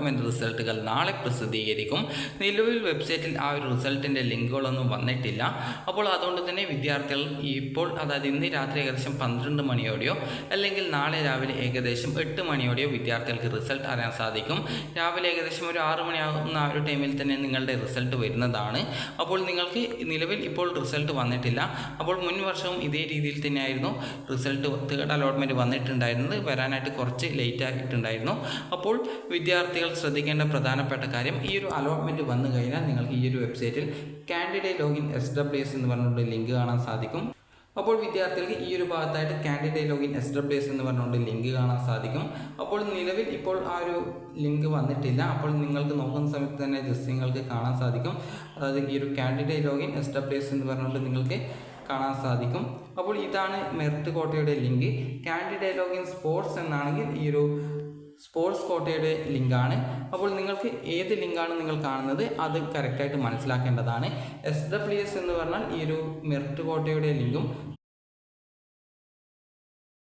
Allotment റിസൾട്ടുകൾ നാളെ പ്രസിദ്ധീകരിക്കും. നിലവിൽ വെബ്സൈറ്റിൽ ആ ഒരു റിസൾട്ടിൻ്റെ ലിങ്കുകളൊന്നും വന്നിട്ടില്ല. അപ്പോൾ അതുകൊണ്ട് തന്നെ വിദ്യാർത്ഥികൾ ഇപ്പോൾ അതായത് ഇന്ന് രാത്രി ഏകദേശം 12 മണിയോടെയോ അല്ലെങ്കിൽ നാളെ രാവിലെ ഏകദേശം 8 മണിയോടെയോ വിദ്യാർത്ഥികൾക്ക് റിസൾട്ട് അറിയാൻ സാധിക്കും. രാവിലെ ഏകദേശം ഒരു 6 മണിയാകുന്ന ആ ഒരു ടൈമിൽ തന്നെ നിങ്ങളുടെ റിസൾട്ട് വരുന്നതാണ്. അപ്പോൾ നിങ്ങൾക്ക് നിലവിൽ ഇപ്പോൾ റിസൾട്ട് വന്നിട്ടില്ല. അപ്പോൾ മുൻ വർഷവും ഇതേ രീതിയിൽ തന്നെയായിരുന്നു റിസൾട്ട് തേർഡ് അലോട്ട്മെൻറ്റ് വന്നിട്ടുണ്ടായിരുന്നത്. വരാനായിട്ട് കുറച്ച് ലേറ്റ് ആയിട്ടുണ്ടായിരുന്നു. അപ്പോൾ വിദ്യാർത്ഥികൾ ശ്രദ്ധിക്കേണ്ട പ്രധാനപ്പെട്ട കാര്യം, ഈ ഒരു അലോട്ട്മെൻറ്റ് വന്നു കഴിഞ്ഞാൽ നിങ്ങൾക്ക് ഈ ഒരു വെബ്സൈറ്റിൽ കാൻഡിഡേറ്റ് ലോഗിൻ SWS എന്ന് പറഞ്ഞുകൊണ്ട് ലിങ്ക് കാണാൻ സാധിക്കും. അപ്പോൾ വിദ്യാർത്ഥികൾക്ക് ഈ ഒരു ഭാഗത്തായിട്ട് കാൻഡിഡേറ്റ് ലോഗിൻ SWS എന്ന് പറഞ്ഞുകൊണ്ട് ലിങ്ക് കാണാൻ സാധിക്കും. അപ്പോൾ നിലവിൽ ഇപ്പോൾ ആ ഒരു ലിങ്ക് വന്നിട്ടില്ല. അപ്പോൾ നിങ്ങൾക്ക് നോക്കുന്ന സമയത്ത് തന്നെ ജസ്റ്റ് നിങ്ങൾക്ക് കാണാൻ സാധിക്കും. അതായത് ഈ ഒരു കാൻഡിഡേറ്റ് ലോഗിൻ SWS എന്ന് പറഞ്ഞുകൊണ്ട് നിങ്ങൾക്ക് കാണാൻ സാധിക്കും. അപ്പോൾ ഇതാണ് മെറിറ്റ് കോട്ടയുടെ ലിങ്ക്. കാൻഡിഡേറ്റ് ലോഗിൻ സ്പോർട്സ് എന്നാണെങ്കിൽ ഈ ഒരു സ്പോർട്സ് കോട്ടയുടെ ലിങ്കാണ്. അപ്പോൾ നിങ്ങൾക്ക് ഏത് ലിങ്കാണ് നിങ്ങൾ കാണുന്നത് അത് കറക്റ്റായിട്ട് മനസ്സിലാക്കേണ്ടതാണ്. SWS എന്ന് പറഞ്ഞാൽ ഈ ഒരു മെറിറ്റ് കോട്ടയുടെ ലിങ്കും